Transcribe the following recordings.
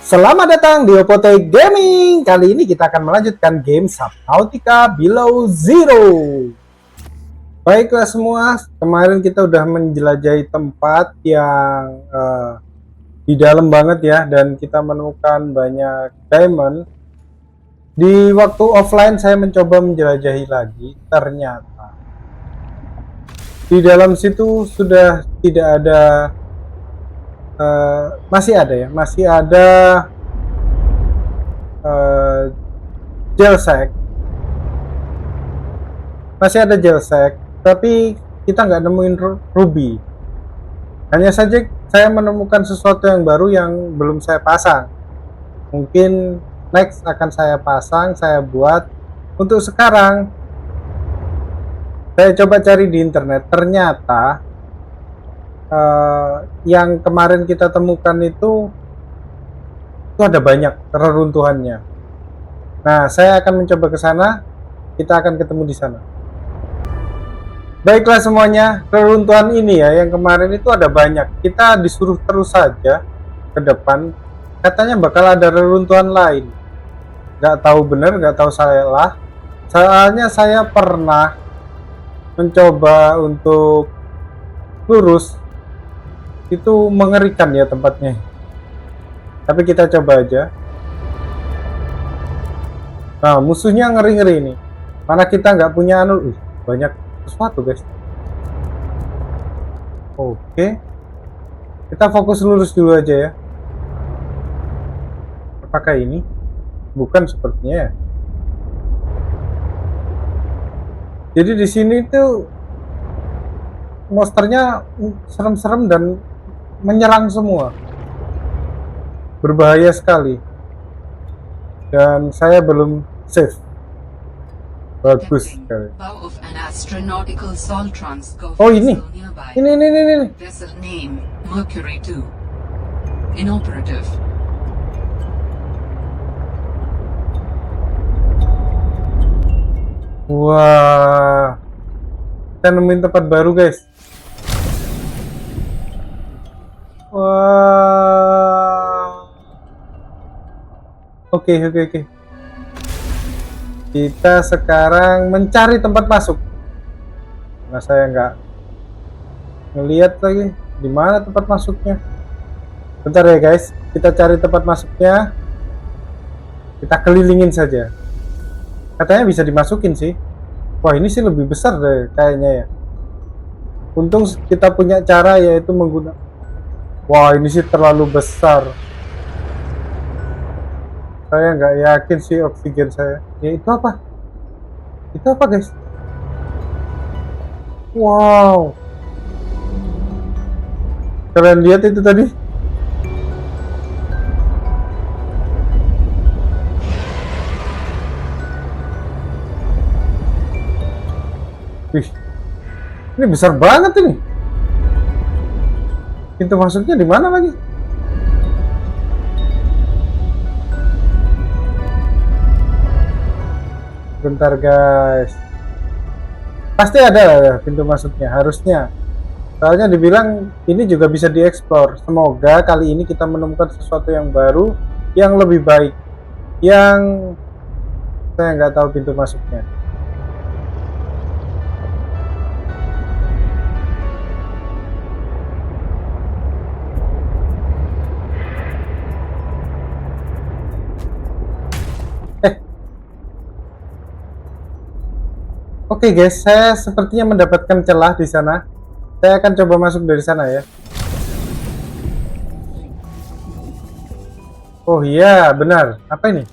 Selamat datang di Opote Gaming. Kali ini kita akan melanjutkan game Subnautica Below Zero. Baiklah semua, kemarin kita udah menjelajahi tempat yang di dalam banget ya, dan kita menemukan banyak diamond. Di waktu offline saya mencoba menjelajahi lagi, ternyata di dalam situ sudah tidak ada. Masih ada jailsec, tapi kita nggak nemuin ruby. Hanya saja saya menemukan sesuatu yang baru yang belum saya pasang. Mungkin next akan saya pasang, saya buat. Untuk sekarang saya coba cari di internet, ternyata yang kemarin kita temukan itu ada banyak reruntuhannya. Nah, saya akan mencoba ke sana. Kita akan ketemu di sana. Baiklah semuanya, reruntuhan ini ya, yang kemarin itu ada banyak. Kita disuruh terus saja ke depan. Katanya bakal ada reruntuhan lain. Gak tahu benar, gak tahu salah. Soalnya saya pernah mencoba untuk lurus. Itu mengerikan ya tempatnya. Tapi kita coba aja. Nah, musuhnya ngeri-ngeri ini. Mana kita nggak punya anu. Banyak sesuatu guys. Oke. Kita fokus lurus dulu aja ya. Apakah ini? Bukan sepertinya ya. Jadi di sini tuh monsternya serem-serem dan menyerang semua, berbahaya sekali, dan saya belum safe. Bagus sekali. Oh ini. Vessel name Mercury 2. Inoperative. Wah, kita nemuin tempat baru guys. Wah. Oke. Kita sekarang mencari tempat masuk. Nah, saya nggak ngelihat lagi di mana tempat masuknya. Bentar ya guys, kita cari tempat masuknya. Kita kelilingin saja. Katanya bisa dimasukin sih. Wah, ini sih lebih besar deh kayaknya ya. Untung kita punya cara, yaitu menggunakan. Wah, ini sih terlalu besar. Saya nggak yakin sih oksigen saya. Ya itu apa? Itu apa guys? Wow. Kalian lihat itu tadi? Wih, ini besar banget ini. Pintu masuknya di mana lagi? Bentar guys. Pasti ada pintu masuknya, harusnya. Soalnya dibilang ini juga bisa dieksplor. Semoga kali ini kita menemukan sesuatu yang baru, yang lebih baik, yang saya nggak tahu pintu masuknya. Oke guys, saya sepertinya mendapatkan celah di sana. Saya akan coba masuk dari sana ya. Oh iya, benar. Apa ini?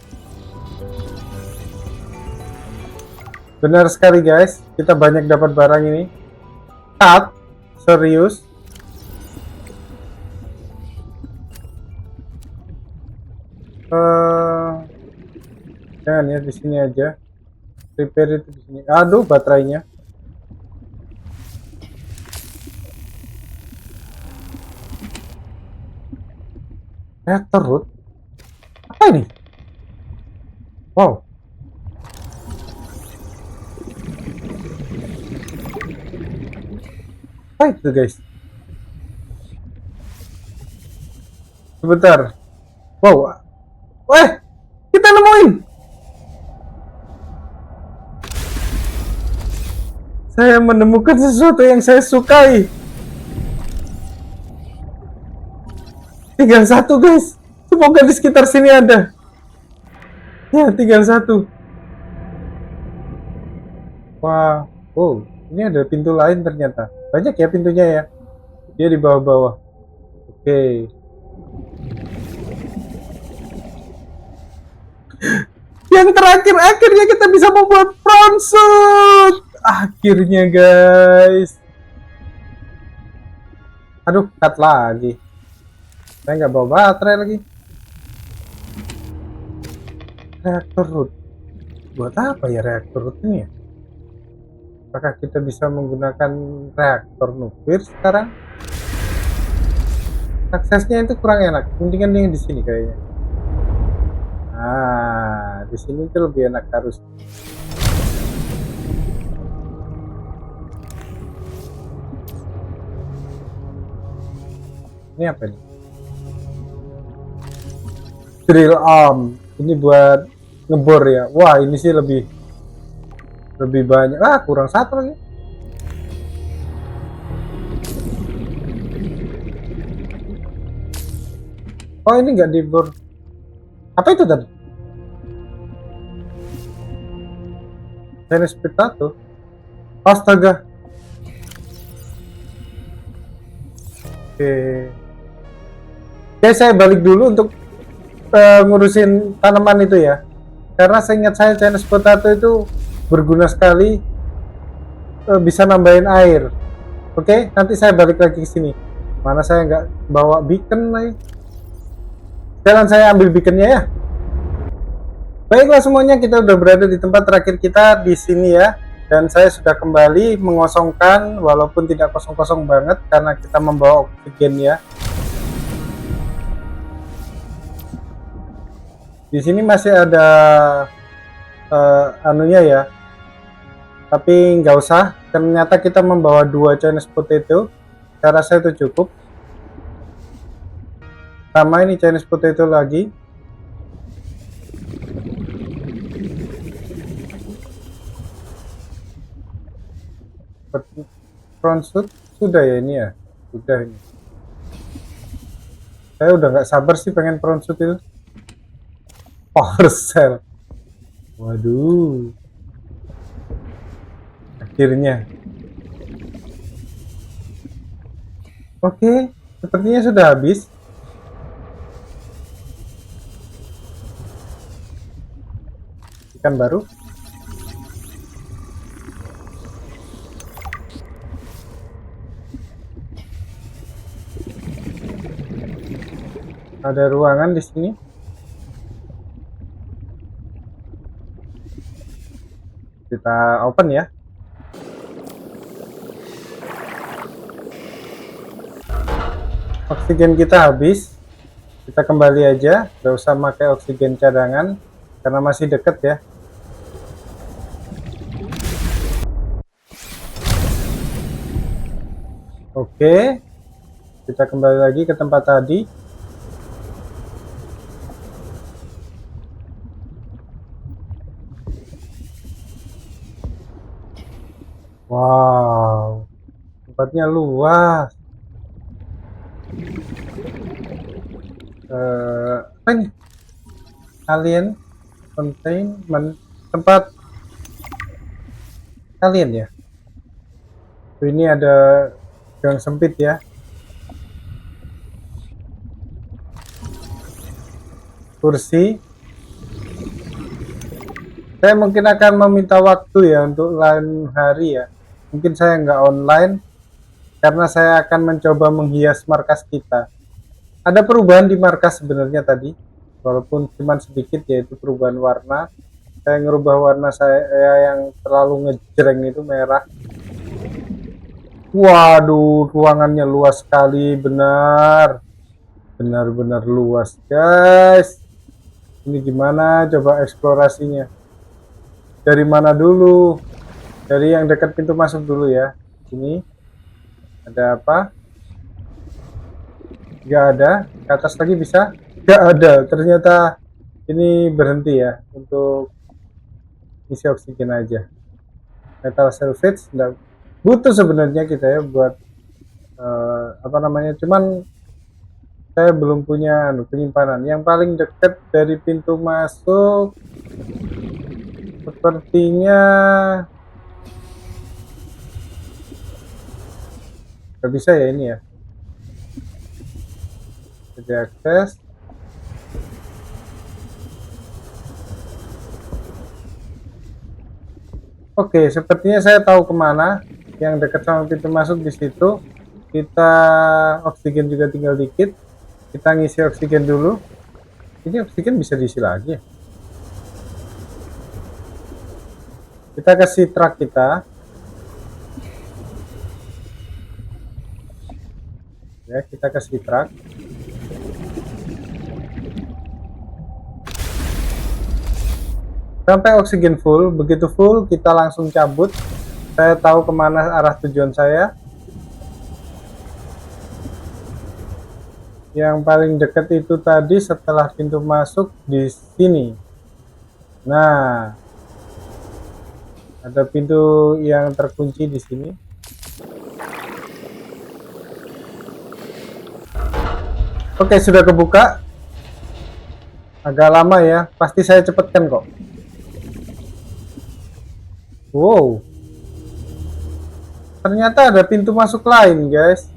Benar sekali guys, kita banyak dapat barang ini. Cut, serius. Jangan ya, di sini aja. Repair itu di sini. Aduh, baterainya. Reaktor root. Apa ini? Wow. Apa itu guys? Sebentar. Wow, Weh, kita nemuin. Saya menemukan sesuatu yang saya sukai. Tinggal satu, guys. Semoga di sekitar sini ada. Ya, tinggal satu. Wah, oh, ini ada pintu lain ternyata. Banyak ya pintunya ya. Dia di bawah-bawah. Oke. Yang terakhir, akhirnya kita bisa membuat prawn suit. Akhirnya, guys. Aduh, cut lagi. Saya nggak bawa baterai lagi. Reaktor root. Buat apa ya reaktor root ini ya? Apakah kita bisa menggunakan reaktor nuklir sekarang? Aksesnya itu kurang enak. Mendingan yang di sini kayaknya. Nah, di sini tuh lebih enak harus. Ini apa nih? Drill arm. Ini buat ngebor ya. Wah, ini sih lebih banyak. Ah, kurang satu lagi. Oh, ini nggak dibor. Apa itu tadi? Chinese potato. Astaga. Oke. Oke, saya balik dulu untuk ngurusin tanaman itu ya. Karena seingat saya Chinese potato itu berguna sekali, bisa nambahin air. Oke, nanti saya balik lagi ke sini. Mana saya nggak bawa beacon lagi. Jalan saya ambil beaconnya ya. Baiklah semuanya, kita udah berada di tempat terakhir kita di sini ya. Dan saya sudah kembali mengosongkan, walaupun tidak kosong-kosong banget karena kita membawa oksigen ya. Di sini masih ada anunya ya. Tapi nggak usah, ternyata kita membawa 2 Chinese potato. Saya rasa itu cukup. Sama ini Chinese potato lagi. Prawn suit sudah ya ini ya. Sudah ini. Saya udah nggak sabar sih pengen prawn suit itu. Power cell. Waduh. Akhirnya. Oke, sepertinya sudah habis. Ikan baru. Ada ruangan di sini. Kita open ya. Oksigen kita habis. Kita kembali aja, gak usah pakai oksigen cadangan karena masih deket ya. Oke, kita kembali lagi ke tempat tadi. Wow, tempatnya luas. Apa ini? Alien containment, tempat alien ya. Ini ada gang sempit ya. Kursi. Saya mungkin akan meminta waktu ya untuk lain hari ya. Mungkin saya nggak online karena saya akan mencoba menghias markas kita. Ada perubahan di markas sebenarnya tadi, walaupun cuma sedikit, yaitu perubahan warna. Saya ngerubah warna saya yang terlalu ngejreng itu merah. Waduh, ruangannya luas sekali, benar-benar luas, guys. Ini gimana coba eksplorasinya? Dari mana dulu? Dari yang dekat pintu masuk dulu ya. Sini ada apa? Gak ada. Ke atas lagi bisa? Gak ada. Ternyata Ini berhenti ya untuk isi oksigen aja. Metal salvage nggak butuh sebenarnya kita ya buat apa namanya, cuman saya belum punya penyimpanan. Yang paling dekat dari pintu masuk sepertinya nggak bisa ya ini ya. Jadi akses. Oke, sepertinya saya tahu kemana. Yang dekat sama pintu masuk di situ. Kita oksigen juga tinggal dikit. Kita ngisi oksigen dulu. Ini oksigen bisa diisi lagi ya. Kita kasih truk kita. Ya, kita kasih truk. Sampai oksigen full, begitu full kita langsung cabut. Saya tahu kemana arah tujuan saya. Yang paling dekat itu tadi setelah pintu masuk di sini. Nah, ada pintu yang terkunci di sini. Oke, sudah kebuka. Agak lama ya, pasti saya cepatkan kok. Wow, ternyata ada pintu masuk lain, guys.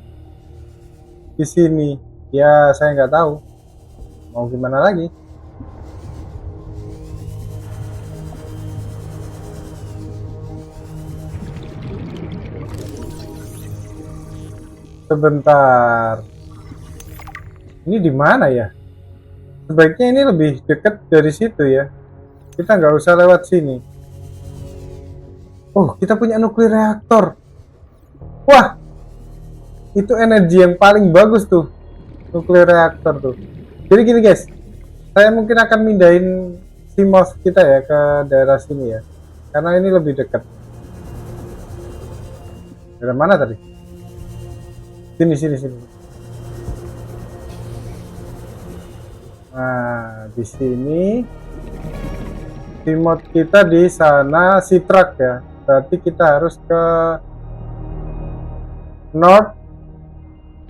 Di sini, ya saya nggak tahu mau gimana lagi. Sebentar, ini di mana ya? Sebaiknya ini lebih dekat dari situ ya. Kita nggak usah lewat sini. Oh, kita punya nuklir reaktor. Wah, itu energi yang paling bagus tuh, nuklir reaktor tuh. Jadi gini guys, saya mungkin akan mindahin CMOS kita ya ke daerah sini ya, karena ini lebih dekat. Daerah mana tadi? Sini. Nah, di sini CMOS kita di sana, si truk ya. Berarti kita harus ke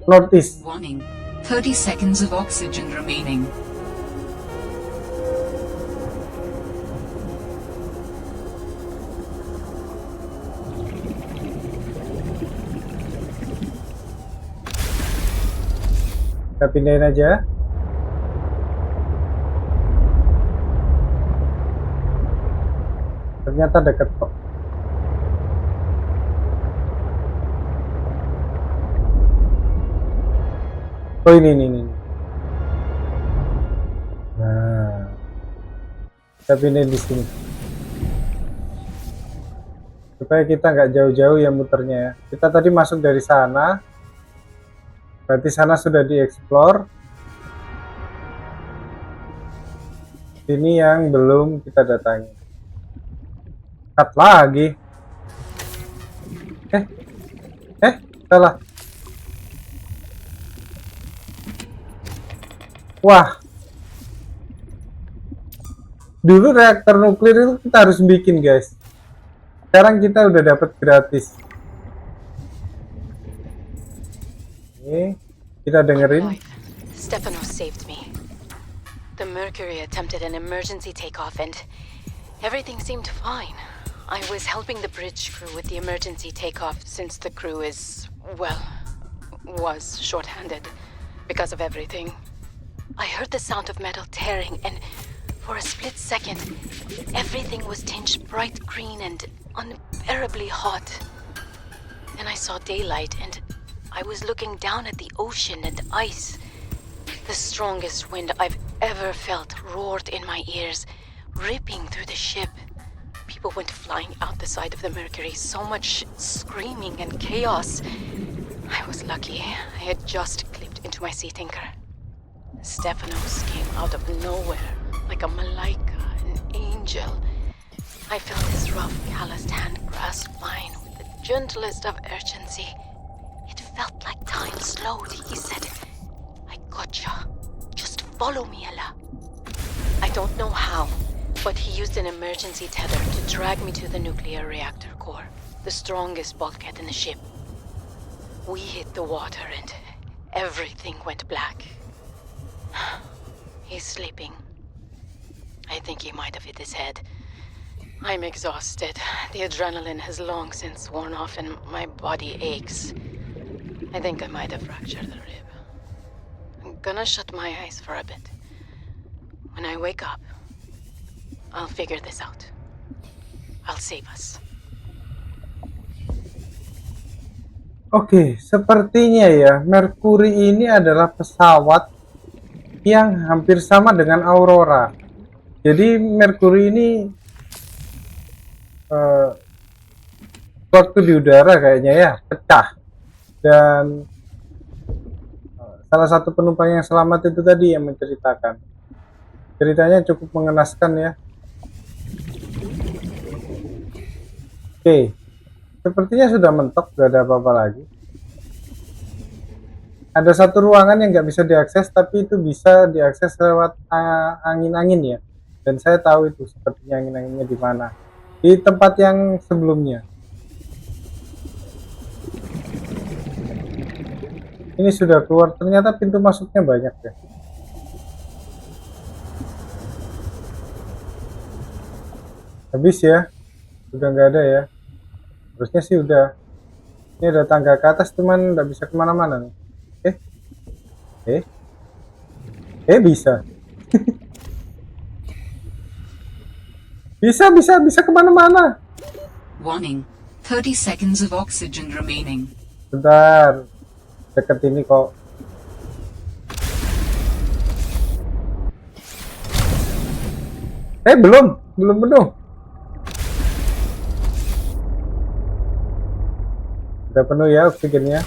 northeast. Warning. 30 seconds of oxygen remaining. Kita pindahin aja. Ternyata dekat kok. Oh ini. Nah, kita pindahin di sini supaya kita nggak jauh-jauh ya muternya ya. Kita tadi masuk dari sana, berarti sana sudah dieksplor. Ini yang belum kita datangi. Cut lagi. Salah. Wah, dulu reaktor nuklir itu kita harus bikin guys. Sekarang kita udah dapat gratis. Ini kita dengerin. Stefanos saved me. The Mercury attempted an emergency takeoff and everything seemed fine. I was helping the bridge crew with the emergency takeoff since the crew was short-handed because of everything. I heard the sound of metal tearing, and for a split second, everything was tinged bright green and unbearably hot. Then I saw daylight, and I was looking down at the ocean and ice. The strongest wind I've ever felt roared in my ears, ripping through the ship. People went flying out the side of the Mercury, so much screaming and chaos. I was lucky. I had just clipped into my sea tinker. Stefanos came out of nowhere, like a malaika, an angel. I felt his rough, calloused hand grasp mine with the gentlest of urgency. It felt like time slowed. He said, "I gotcha. Just follow me, Ella." I don't know how, but he used an emergency tether to drag me to the nuclear reactor core, the strongest bulkhead in the ship. We hit the water and everything went black. He's sleeping. I think he might have hit his head. I'm exhausted. The adrenaline has long since worn off and my body aches. I think I might have fractured the rib. I'm gonna shut my eyes for a bit. When I wake up, I'll figure this out. I'll save us. Oke, sepertinya ya, Mercury ini adalah pesawat yang hampir sama dengan Aurora. Jadi Mercury ini waktu di udara kayaknya ya pecah, dan salah satu penumpang yang selamat itu tadi yang menceritakan. Ceritanya cukup mengenaskan ya. Oke, sepertinya sudah mentok, gak ada apa-apa lagi. Ada satu ruangan yang nggak bisa diakses, tapi itu bisa diakses lewat angin-angin ya. Dan saya tahu itu sepertinya angin-anginnya di mana. Di tempat yang sebelumnya. Ini sudah keluar, ternyata pintu masuknya banyak ya. Habis ya, udah nggak ada ya. Harusnya sih udah. Ini ada tangga ke atas, cuman nggak bisa kemana-mana nih. Bisa. bisa kemana-mana. Warning. 30 seconds of oxygen remaining. Bentar, deket ini kok. Belum penuh. Udah penuh ya oksigennya.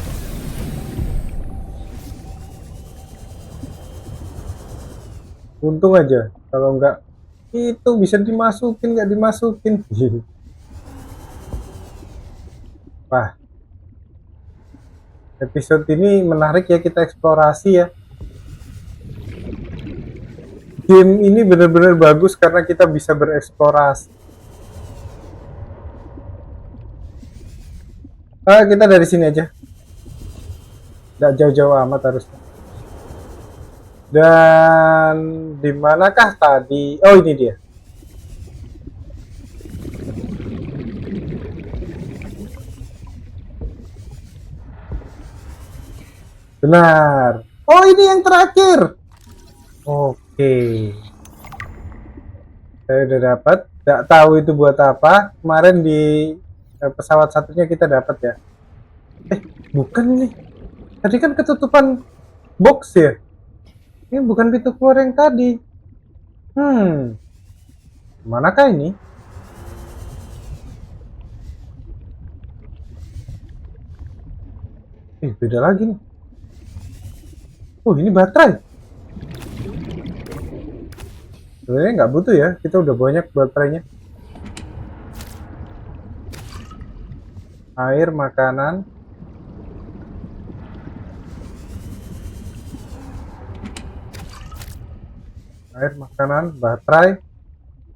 Untung aja, kalau enggak itu bisa dimasukin, nggak dimasukin. Wah, episode ini menarik ya, kita eksplorasi ya. Game ini benar-benar bagus karena kita bisa bereksplorasi. Kita dari sini aja, nggak jauh-jauh amat harusnya. Dan di manakah tadi? Oh, ini dia. Benar. Oh, ini yang terakhir. Oke. Saya udah dapat. Nggak tahu itu buat apa. Kemarin di pesawat satunya kita dapat ya. Bukan ini. Tadi kan ketutupan box ya. Ini bukan pintu keluar yang tadi. Manakah ini? Beda lagi nih. Oh, ini baterai. Sebenarnya nggak butuh ya. Kita udah banyak baterainya. Air, makanan. Air, makanan, baterai,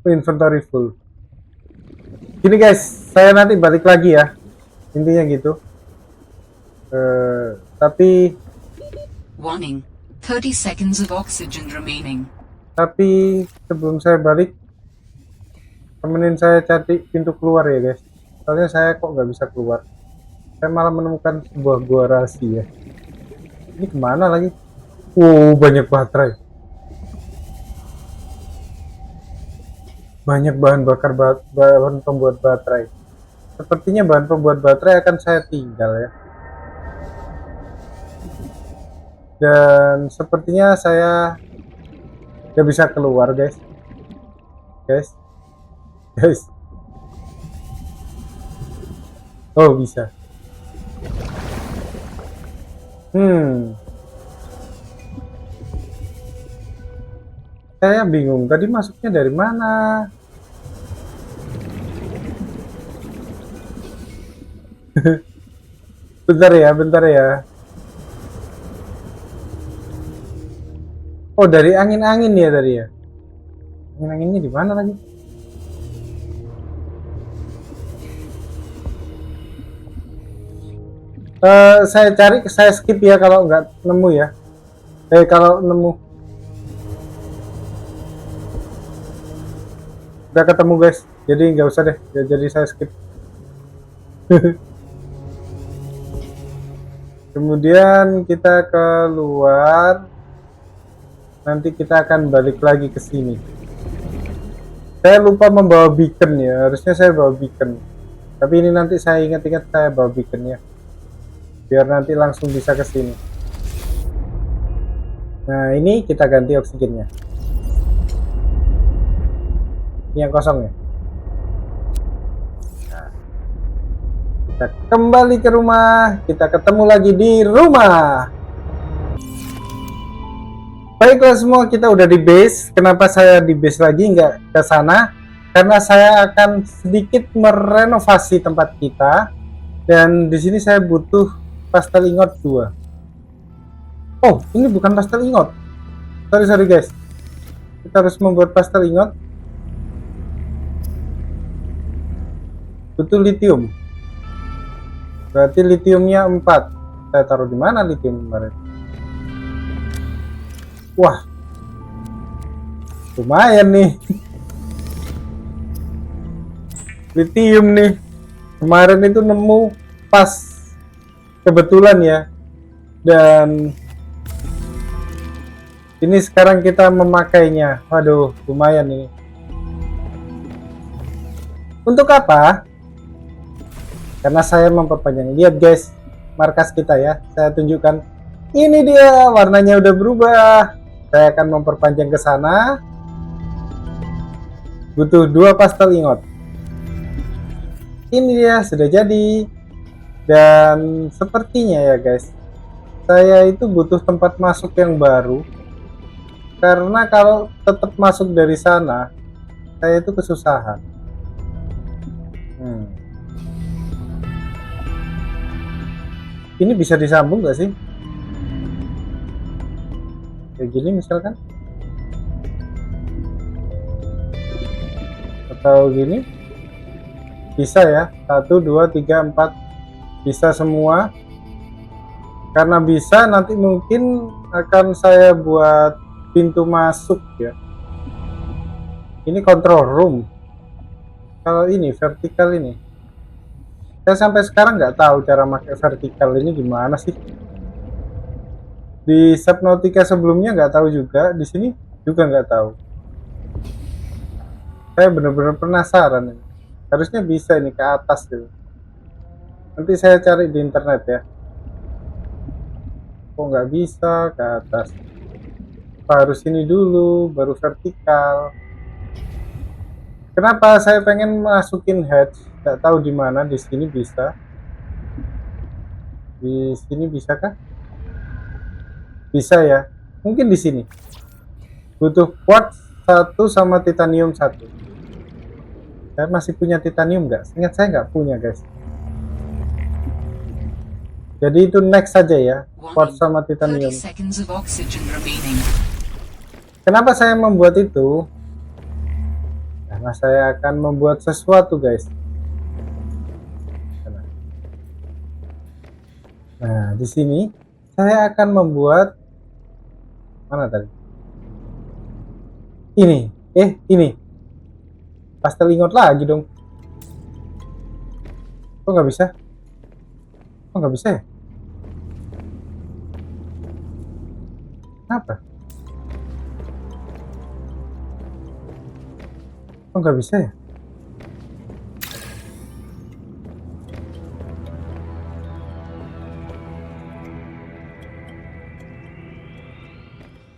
inventory full. Gini guys, saya nanti balik lagi ya, intinya gitu. Tapi Warning. 30 seconds of oxygen remaining. Tapi sebelum saya balik, temenin saya cari pintu keluar ya guys. Soalnya saya kok nggak bisa keluar. Saya malah menemukan sebuah gua rahasia. Ini kemana lagi? Banyak baterai. Banyak bahan bakar, bahan pembuat baterai. Sepertinya bahan pembuat baterai akan saya tinggal ya. Dan sepertinya saya nggak bisa keluar guys. Oh, bisa. Saya bingung tadi masuknya dari mana. Bentar ya. Oh, dari angin-angin ya tadi ya. Angin-anginnya di mana lagi? Saya cari, saya skip ya kalau nggak nemu ya. Kalau nemu. Udah ketemu guys, jadi nggak usah deh. Ya, jadi saya skip. Kemudian kita keluar. Nanti kita akan balik lagi ke sini. Saya lupa membawa beacon ya. Harusnya saya bawa beacon. Tapi ini nanti saya ingat-ingat saya bawa beaconnya. Biar nanti langsung bisa ke sini. Nah, ini kita ganti oksigennya. Ini yang kosong ya. Nah, kita kembali ke rumah. Kita ketemu lagi di rumah. Baiklah semua, kita udah di base. Kenapa saya di base lagi nggak ke sana? Karena saya akan sedikit merenovasi tempat kita. Dan di sini saya butuh pastel ingot 2. Oh, ini bukan pastel ingot. Sorry guys. Kita harus membuat pastel ingot. Butuh lithium. Berarti lithiumnya 4. Saya taruh di mana lithium kemarin? Wah, lumayan nih. Lithium nih. Kemarin itu nemu pas kebetulan ya. Dan ini sekarang kita memakainya. Waduh, lumayan ini. Untuk apa? Karena saya memperpanjang. Lihat guys, markas kita ya. Saya tunjukkan. Ini dia, warnanya udah berubah. Saya akan memperpanjang ke sana. Butuh 2 pastel ingot. Ini dia, sudah jadi. Dan sepertinya ya guys, saya itu butuh tempat masuk yang baru. Karena kalau tetap masuk dari sana, saya itu kesusahan. Ini bisa disambung nggak sih? Kayak gini misalkan, atau gini bisa ya. 1, 2, 3, 4 bisa semua. Karena bisa, nanti mungkin akan saya buat pintu masuk ya. Ini control room. Kalau ini vertikal ini, saya sampai sekarang nggak tahu cara pakai vertikal ini gimana sih. Di Subnautica sebelumnya nggak tahu juga, di sini juga nggak tahu. Saya benar-benar penasaran ini. Harusnya bisa ini ke atas gitu. Nanti saya cari di internet ya. Kok nggak bisa ke atas? Harus ini dulu, baru vertikal. Kenapa saya pengen masukin hatch? Nggak tahu di mana. Di sini bisa. Di sini bisa kah? Bisa ya, mungkin di sini butuh quartz 1 sama titanium 1. Saya masih punya titanium nggak? Ingat saya nggak punya guys. Jadi itu next saja ya, quartz sama titanium. 30 seconds of oxygen remaining. Kenapa saya membuat itu? Karena saya akan membuat sesuatu guys. Nah, di sini saya akan membuat, mana tadi? Ini pastel ingot lagi dong. Kok nggak bisa? Kok nggak bisa ya? Kenapa? Kok nggak bisa ya?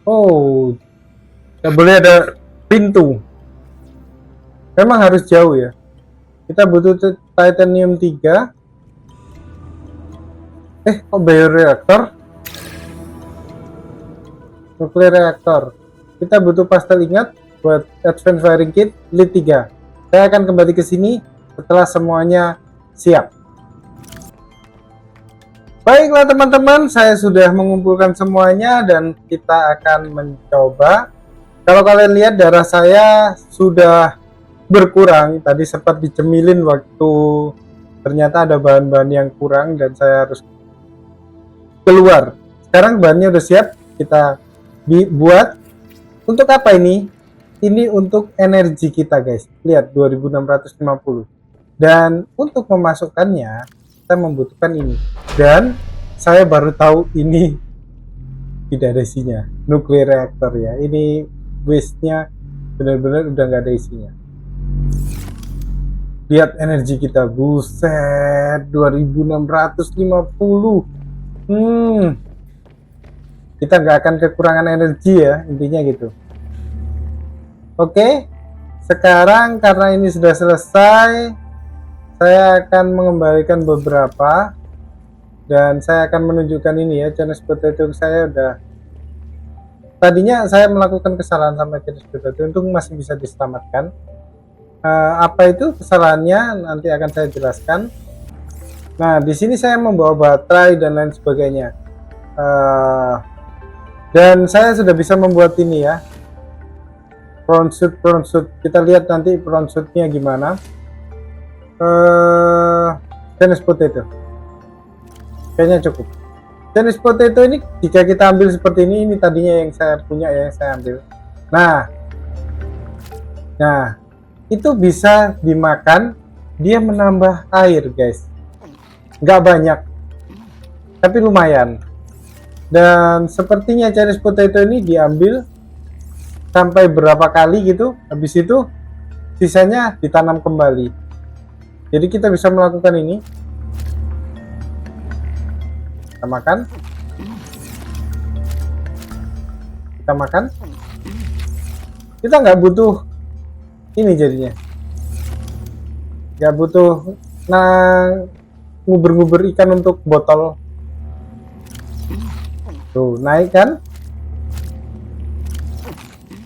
Oh, nggak boleh ada pintu. Memang harus jauh ya. Kita butuh titanium 3. Kok bioreaktor? Nuclear reactor. Kita butuh pastel ingat buat advanced firing kit lead 3. Saya akan kembali ke sini setelah semuanya siap. Baiklah teman-teman, saya sudah mengumpulkan semuanya dan kita akan mencoba Kalau kalian lihat darah saya sudah berkurang. Tadi sempat dicemilin waktu ternyata ada bahan-bahan yang kurang dan saya harus keluar. Sekarang bahannya udah siap, kita buat. Untuk apa ini? Ini untuk energi kita guys. Lihat 2650. Dan untuk memasukkannya kita membutuhkan ini. Dan saya baru tahu ini tidak ada isinya. Nuclear reactor ya. Ini waste-nya benar-benar udah nggak ada isinya. Lihat energi kita, buset, 2650. Kita nggak akan kekurangan energi ya, intinya gitu. Oke, sekarang karena ini sudah selesai, saya akan mengembalikan beberapa dan saya akan menunjukkan ini ya, Chinese potato saya udah. Tadinya saya melakukan kesalahan sama Chinese potato, untung masih bisa diselamatkan. Apa itu kesalahannya nanti akan saya jelaskan. Nah, di sini saya membawa baterai dan lain sebagainya. Dan saya sudah bisa membuat ini ya. Prawn suit. Kita lihat nanti prawn suitnya gimana. Chinese potato. Kayaknya cukup. Chinese potato ini jika kita ambil seperti ini tadinya yang saya punya ya, saya ambil. Nah, itu bisa dimakan. Dia menambah air guys. Nggak banyak, tapi lumayan. Dan sepertinya Chinese potato ini diambil sampai berapa kali gitu, habis itu sisanya ditanam kembali. Jadi kita bisa melakukan ini. Kita makan. Kita nggak butuh ini jadinya. Nggak butuh nguber-nguber ikan untuk botol. Tuh, naik kan?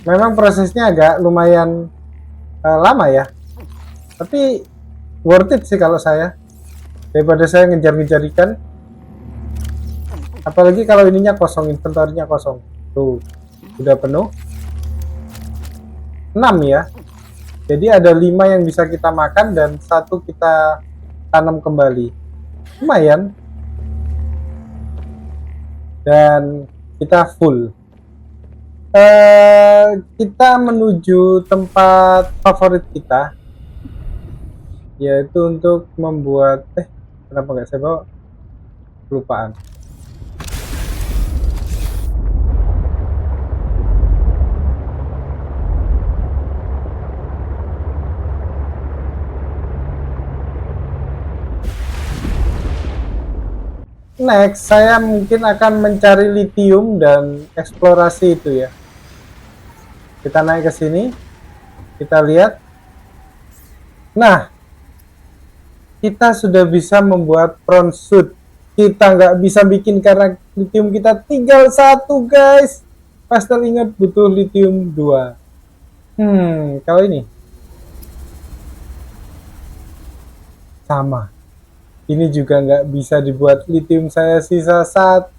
Memang prosesnya agak lumayan lama ya, tapi worth it sih kalau saya, daripada saya ngejar-ngejar ikan. Apalagi kalau ininya kosong, inventorinya kosong. Tuh, udah penuh 6 ya, jadi ada 5 yang bisa kita makan dan 1 kita tanam kembali, lumayan. Dan kita full. Kita menuju tempat favorit kita, yaitu untuk membuat kenapa nggak saya bawa, kelupaan. Next, saya mungkin akan mencari lithium dan eksplorasi itu ya. Kita naik ke sini, kita lihat. Nah, kita sudah bisa membuat prawn suit. Kita nggak bisa bikin karena lithium kita tinggal 1 guys. Pastel ingat butuh lithium 2. Kalau ini sama. Ini juga nggak bisa dibuat, lithium saya sisa 1.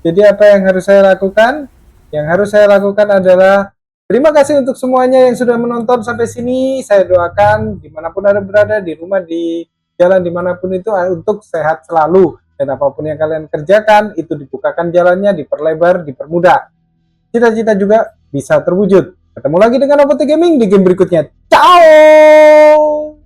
Jadi apa yang harus saya lakukan? Yang harus saya lakukan adalah terima kasih untuk semuanya yang sudah menonton sampai sini. Saya doakan dimanapun Anda berada, di rumah, di jalan, dimanapun itu, untuk sehat selalu. Dan apapun yang kalian kerjakan, itu dibukakan jalannya, diperlebar, dipermudah. Cita-cita juga bisa terwujud. Ketemu lagi dengan Obote Gaming di game berikutnya. Ciao!